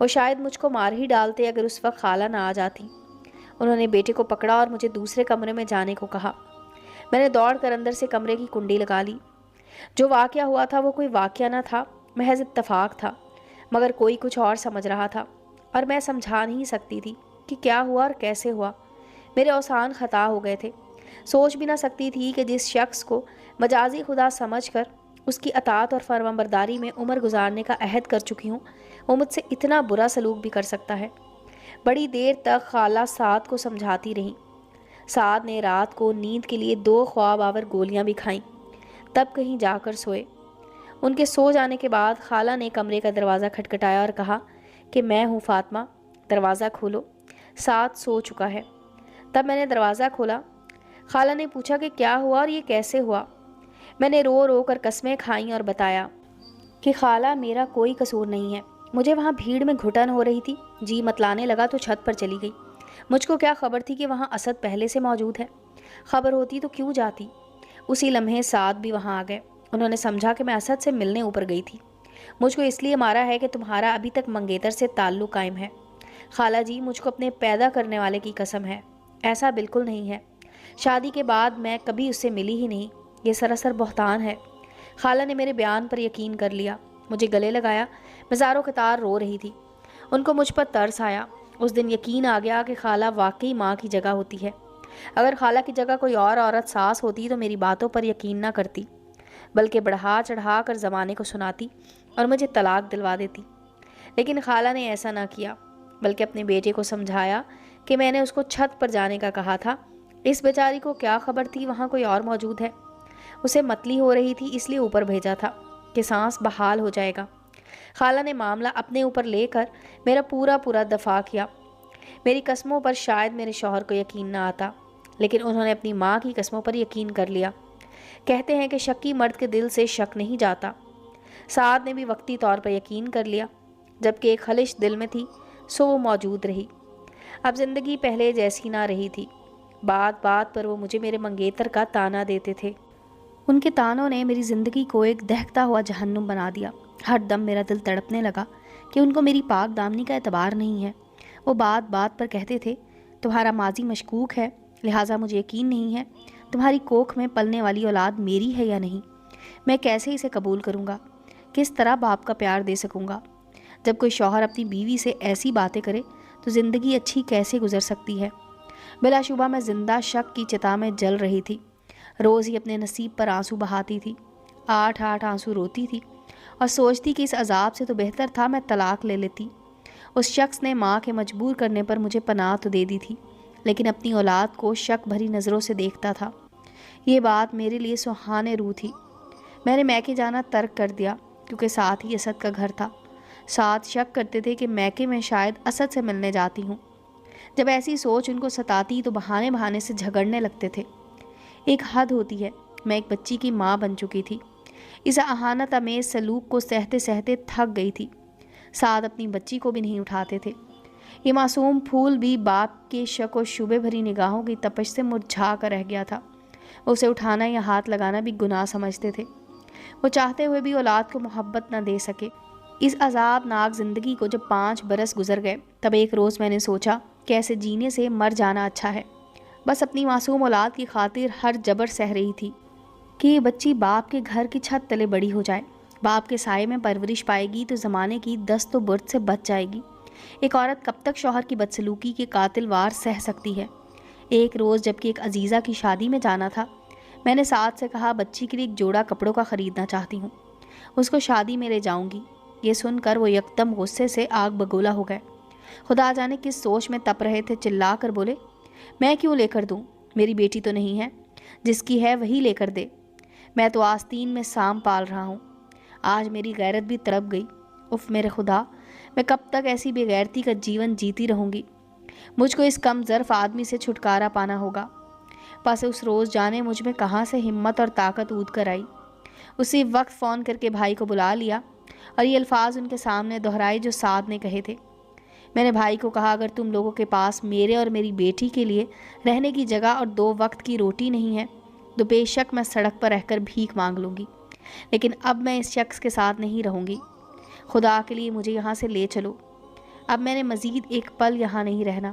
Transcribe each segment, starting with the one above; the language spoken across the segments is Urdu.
وہ شاید مجھ کو مار ہی ڈالتے اگر اس وقت خالہ نہ آ جاتی۔ انہوں نے بیٹے کو پکڑا اور مجھے دوسرے کمرے میں جانے کو کہا۔ میں نے دوڑ کر اندر سے کمرے کی کنڈی لگا لی۔ جو واقعہ ہوا تھا وہ کوئی واقعہ نہ تھا، محض اتفاق تھا، مگر کوئی کچھ اور سمجھ رہا تھا اور میں سمجھا نہیں سکتی تھی کہ کیا ہوا اور کیسے ہوا۔ میرے اوسان خطا ہو گئے تھے۔ سوچ بھی نہ سکتی تھی کہ جس شخص کو مجازی خدا سمجھ کر اس کی اطاعت اور فرمانبرداری میں عمر گزارنے کا عہد کر چکی ہوں، وہ مجھ سے اتنا برا سلوک بھی کر سکتا ہے۔ بڑی دیر تک خالہ سعد کو سمجھاتی رہی۔ سعد نے رات کو نیند کے لیے 2 خواب آور گولیاں بھی کھائیں، تب کہیں جا کر سوئے۔ ان کے سو جانے کے بعد خالہ نے کمرے کا دروازہ کھٹکھٹایا اور کہا کہ میں ہوں فاطمہ، دروازہ کھولو، سعد سو چکا ہے۔ تب میں نے دروازہ کھولا۔ خالہ نے پوچھا کہ کیا ہوا اور یہ کیسے ہوا۔ میں نے رو رو کر قسمیں کھائیں اور بتایا کہ خالہ میرا کوئی قصور نہیں ہے، مجھے وہاں بھیڑ میں گھٹن ہو رہی تھی، جی متلانے لگا تو چھت پر چلی گئی۔ مجھ کو کیا خبر تھی کہ وہاں اسد پہلے سے موجود ہے، خبر ہوتی تو کیوں جاتی۔ اسی لمحے سعد بھی وہاں آ گئے۔ انہوں نے سمجھا کہ میں اسد سے ملنے اوپر گئی تھی۔ مجھ کو اس لیے مارا ہے کہ تمہارا ابھی تک منگیتر سے تعلق قائم ہے۔ خالہ جی، مجھ کو اپنے پیدا کرنے والے کی قسم ہے، ایسا بالکل نہیں ہے۔ شادی کے بعد میں کبھی اس سے ملی ہی نہیں، یہ سراسر بہتان ہے۔ خالہ نے میرے بیان پر یقین کر لیا، مجھے گلے لگایا، میں زاروں قطار رو رہی تھی۔ ان کو مجھ پر ترس آیا۔ اس دن یقین آ گیا کہ خالہ واقعی ماں کی جگہ ہوتی ہے۔ اگر خالہ کی جگہ کوئی اور عورت ساس ہوتی تو میری باتوں پر یقین نہ کرتی، بلکہ بڑھا چڑھا کر زمانے کو سناتی اور مجھے طلاق دلوا دیتی۔ لیکن خالہ نے ایسا نہ کیا، بلکہ اپنے بیٹے کو سمجھایا کہ میں نے اس کو چھت پر جانے کا کہا تھا۔ اس بیچاری کو کیا خبر تھی وہاں کوئی اور موجود ہے۔ اسے متلی ہو رہی تھی، اس لیے اوپر بھیجا تھا کہ سانس بحال ہو جائے گا۔ خالہ نے معاملہ اپنے اوپر لے کر میرا پورا دفاع کیا۔ میری قسموں پر شاید میرے شوہر کو یقین نہ آتا، لیکن انہوں نے اپنی ماں کی قسموں پر یقین کر لیا۔ کہتے ہیں کہ شکی مرد کے دل سے شک نہیں جاتا۔ سعد نے بھی وقتی طور پر یقین کر لیا، جبکہ ایک خلش دل میں تھی سو وہ موجود رہی۔ اب زندگی پہلے جیسی نہ رہی تھی۔ بات بات پر وہ مجھے میرے منگیتر کا تانا دیتے تھے۔ ان کے تانوں نے میری زندگی کو ایک دہکتا ہوا جہنم بنا دیا۔ ہر دم میرا دل تڑپنے لگا کہ ان کو میری پاک دامنی کا اعتبار نہیں ہے۔ وہ بات بات پر کہتے تھے، تمہارا ماضی مشکوک ہے، لہٰذا مجھے یقین نہیں ہے تمہاری کوکھ میں پلنے والی اولاد میری ہے یا نہیں۔ میں کیسے اسے قبول کروں گا، کس طرح باپ کا پیار دے سکوں گا۔ جب کوئی شوہر اپنی بیوی سے ایسی باتیں کرے تو زندگی اچھی کیسے گزر سکتی ہے۔ بلا شبہ میں زندہ شک کی چتا میں جل رہی تھی۔ روز ہی اپنے نصیب پر آنسو بہاتی تھی، 8 آنسو روتی تھی اور سوچتی کہ اس عذاب سے تو بہتر تھا میں طلاق لے لیتی۔ اس شخص نے ماں کے مجبور کرنے پر مجھے پناہ تو دے دی تھی، لیکن اپنی اولاد کو شک بھری نظروں سے دیکھتا تھا۔ یہ بات میرے لیے سہانے روح تھی۔ میں نے میکے جانا ترک کر دیا کیونکہ ساتھ ہی اسد کا گھر تھا۔ ساتھ شک کرتے تھے کہ میکے میں شاید اسد سے ملنے جاتی ہوں۔ جب ایسی سوچ ان کو ستاتی تو بہانے سے جھگڑنے لگتے تھے۔ ایک حد ہوتی ہے، میں ایک بچی کی ماں بن چکی تھی۔ اس اہانت آمیز سلوک کو سہتے سہتے تھک گئی تھی۔ سعد اپنی بچی کو بھی نہیں اٹھاتے تھے۔ یہ معصوم پھول بھی باپ کے شک و شبے بھری نگاہوں کی تپش سے مرجھا کر رہ گیا تھا۔ اسے اٹھانا یا ہاتھ لگانا بھی گناہ سمجھتے تھے۔ وہ چاہتے ہوئے بھی اولاد کو محبت نہ دے سکے۔ اس عذاب ناک زندگی کو جب 5 برس گزر گئے، تب ایک روز میں نے سوچا کہ ایسے جینے سے مر جانا اچھا ہے۔ بس اپنی معصوم اولاد کی خاطر ہر جبر سہ رہی تھی کہ یہ بچی باپ کے گھر کی چھت تلے بڑی ہو جائے، باپ کے سائے میں پرورش پائے گی تو زمانے کی دست و برد سے بچ جائے گی۔ ایک عورت کب تک شوہر کی بدسلوکی کے قاتل وار سہ سکتی ہے۔ ایک روز جبکہ ایک عزیزہ کی شادی میں جانا تھا، میں نے سعد سے کہا بچی کے لیے ایک جوڑا کپڑوں کا خریدنا چاہتی ہوں، اس کو شادی میں لے جاؤں گی۔ یہ سن کر وہ یکدم غصے سے آگ بگولا ہو گئے۔ خدا جانے کس سوچ میں تپ رہے تھے، چلا کر بولے، میں کیوں لے کر دوں، میری بیٹی تو نہیں ہے، جس کی ہے وہی لے کر دے۔ میں تو آستین میں سام پال رہا ہوں۔ آج میری غیرت بھی تڑپ گئی۔ اف میرے خدا، میں کب تک ایسی بے غیرتی کا جیون جیتی رہوں گی۔ مجھ کو اس کم ظرف آدمی سے چھٹکارا پانا ہوگا۔ پس اس روز جانے مجھ میں کہاں سے ہمت اور طاقت اود کر آئی۔ اسی وقت فون کر کے بھائی کو بلا لیا اور یہ الفاظ ان کے سامنے دہرائے جو سعد نے کہے تھے۔ میں نے بھائی کو کہا، اگر تم لوگوں کے پاس میرے اور میری بیٹی کے لیے رہنے کی جگہ اور 2 وقت کی روٹی نہیں ہے تو بے شک میں سڑک پر رہ کر بھیک مانگ لوں گی، لیکن اب میں اس شخص کے ساتھ نہیں رہوں گی۔ خدا کے لیے مجھے یہاں سے لے چلو۔ اب میں نے مزید ایک پل یہاں نہیں رہنا۔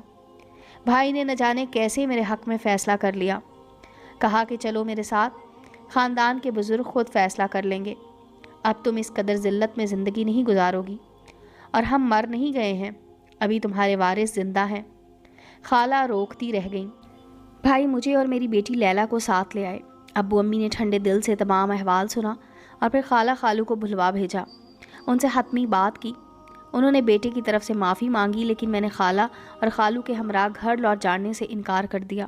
بھائی نے نہ جانے کیسے میرے حق میں فیصلہ کر لیا، کہا کہ چلو میرے ساتھ، خاندان کے بزرگ خود فیصلہ کر لیں گے۔ اب تم اس قدر ذلت میں زندگی نہیں گزارو گی، اور ہم مر نہیں گئے ہیں، ابھی تمہارے وارث زندہ ہیں۔ خالہ روکتی رہ گئیں۔ بھائی مجھے اور میری بیٹی لیلا کو ساتھ لے آئے۔ ابو امی نے ٹھنڈے دل سے تمام احوال سنا اور پھر خالہ خالو کو بھلوا بھیجا، ان سے حتمی بات کی۔ انہوں نے بیٹے کی طرف سے معافی مانگی، لیکن میں نے خالہ اور خالو کے ہمراہ گھر لوٹ جانے سے انکار کر دیا۔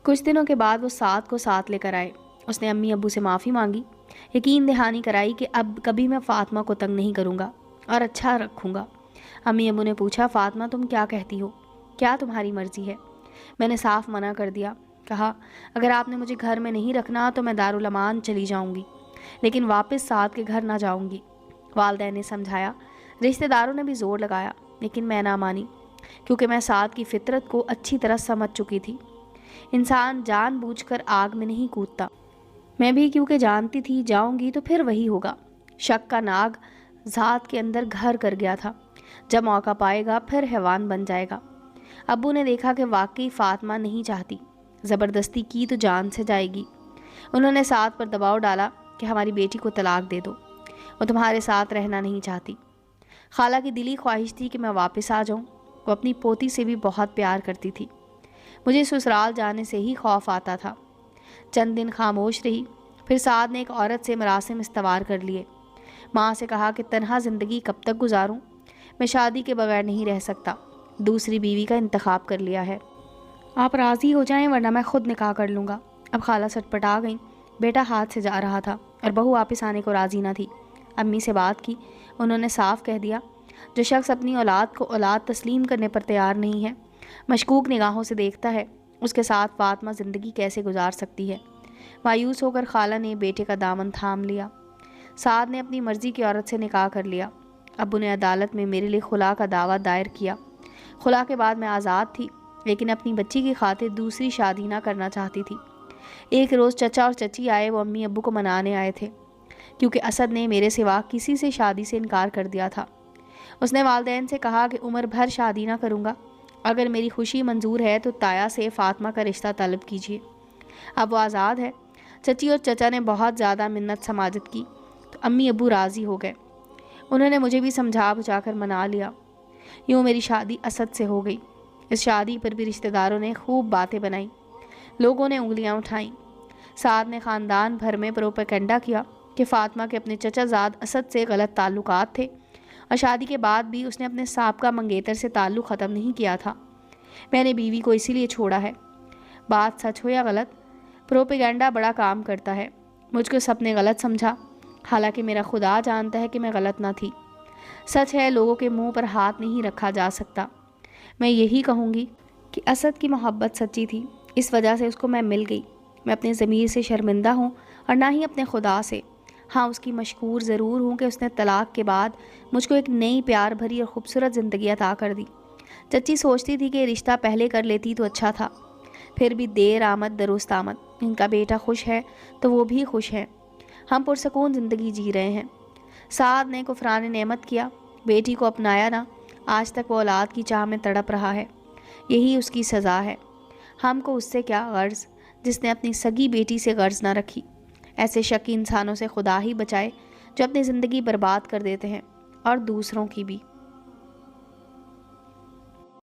کچھ دنوں کے بعد وہ سعد کو ساتھ لے کر آئے۔ اس نے امی ابو سے معافی مانگی، یقین دہانی کرائی کہ اب کبھی میں فاطمہ کو تنگ نہیں کروں گا اور اچھا رکھوں گا۔ امی ابو نے پوچھا، فاطمہ تم کیا کہتی ہو؟ کیا تمہاری مرضی ہے؟ میں نے صاف منع کر دیا، کہا اگر آپ نے مجھے گھر میں نہیں رکھنا تو میں دارالامان چلی جاؤں گی، لیکن واپس سعد کے گھر نہ جاؤں گی۔ والدین نے سمجھایا، رشتہ داروں نے بھی زور لگایا، لیکن میں نہ مانی، کیونکہ میں سعد کی فطرت کو اچھی طرح سمجھ چکی تھی۔ انسان جان بوجھ کر آگ میں نہیں کودتا۔ میں بھی کیونکہ جانتی تھی جاؤں گی تو پھر وہی ہوگا۔ شک کا ناگ ذات کے اندر گھر کر گیا تھا، جب موقع پائے گا پھر حیوان بن جائے گا۔ ابو نے دیکھا کہ واقعی فاطمہ نہیں چاہتی، زبردستی کی تو جان سے جائے گی۔ انہوں نے سعد پر دباؤ ڈالا کہ ہماری بیٹی کو طلاق دے دو، وہ تمہارے ساتھ رہنا نہیں چاہتی۔ خالہ کی دلی خواہش تھی کہ میں واپس آ جاؤں، وہ اپنی پوتی سے بھی بہت پیار کرتی تھی۔ مجھے سسرال جانے سے ہی خوف آتا تھا۔ چند دن خاموش رہی، پھر سعد نے ایک عورت سے مراسم استوار کر لیے۔ ماں سے کہا کہ تنہا زندگی کب تک گزاروں، میں شادی کے بغیر نہیں رہ سکتا، دوسری بیوی کا انتخاب کر لیا ہے، آپ راضی ہو جائیں ورنہ میں خود نکاح کر لوں گا۔ اب خالہ سٹپٹا گئیں، بیٹا ہاتھ سے جا رہا تھا اور بہو واپس آنے کو راضی نہ تھی۔ امی سے بات کی، انہوں نے صاف کہہ دیا، جو شخص اپنی اولاد کو اولاد تسلیم کرنے پر تیار نہیں ہے، مشکوک نگاہوں سے دیکھتا ہے، اس کے ساتھ فاطمہ زندگی کیسے گزار سکتی ہے۔ مایوس ہو کر خالہ نے بیٹے کا دامن تھام لیا۔ سعد نے اپنی مرضی کی عورت سے نکاح کر لیا۔ ابو نے عدالت میں میرے لیے خلا کا دعویٰ دائر کیا۔ خلا کے بعد میں آزاد تھی، لیکن اپنی بچی کی خاطر دوسری شادی نہ کرنا چاہتی تھی۔ ایک روز چچا اور چچی آئے، وہ امی ابو کو منانے آئے تھے، کیونکہ اسد نے میرے سوا کسی سے شادی سے انکار کر دیا تھا۔ اس نے والدین سے کہا کہ عمر بھر شادی نہ کروں گا، اگر میری خوشی منظور ہے تو تایا سے فاطمہ کا رشتہ طلب کیجیے، اب وہ آزاد ہے۔ چچی اور چچا نے بہت زیادہ منت سماجت کی تو امی ابو راضی ہو گئے، انہوں نے مجھے بھی سمجھا بجھا کر منا لیا۔ یوں میری شادی اسد سے ہو گئی۔ اس شادی پر بھی رشتہ داروں نے خوب باتیں بنائیں، لوگوں نے انگلیاں اٹھائیں۔ سعد نے خاندان بھر میں پروپیگنڈا کیا کہ فاطمہ کے اپنے چچا زاد اسد سے غلط تعلقات تھے، اور شادی کے بعد بھی اس نے اپنے سابقہ منگیتر سے تعلق ختم نہیں کیا تھا۔ میں نے بیوی کو اسی لیے چھوڑا ہے۔ بات سچ ہو یا غلط، پروپیگنڈا بڑا کام کرتا ہے۔ مجھ کو سب نے غلط سمجھا، حالانکہ میرا خدا جانتا ہے کہ میں غلط نہ تھی۔ سچ ہے، لوگوں کے منہ پر ہاتھ نہیں رکھا جا سکتا۔ میں یہی کہوں گی کہ اسد کی محبت سچی تھی، اس وجہ سے اس کو میں مل گئی۔ میں اپنے ضمیر سے شرمندہ ہوں اور نہ ہی اپنے خدا سے۔ ہاں، اس کی مشکور ضرور ہوں کہ اس نے طلاق کے بعد مجھ کو ایک نئی پیار بھری اور خوبصورت زندگی عطا کر دی۔ چچی سوچتی تھی کہ رشتہ پہلے کر لیتی تو اچھا تھا، پھر بھی دیر آمد درست آمد، ان کا بیٹا خوش ہے تو وہ بھی خوش ہے، ہم پرسکون زندگی جی رہے ہیں۔ سعد نے کفران نعمت کیا، بیٹی کو اپنایا نہ، آج تک وہ اولاد کی چاہ میں تڑپ رہا ہے، یہی اس کی سزا ہے۔ ہم کو اس سے کیا غرض جس نے اپنی سگی بیٹی سے غرض نہ رکھی۔ ایسے شکی انسانوں سے خدا ہی بچائے جو اپنی زندگی برباد کر دیتے ہیں اور دوسروں کی بھی۔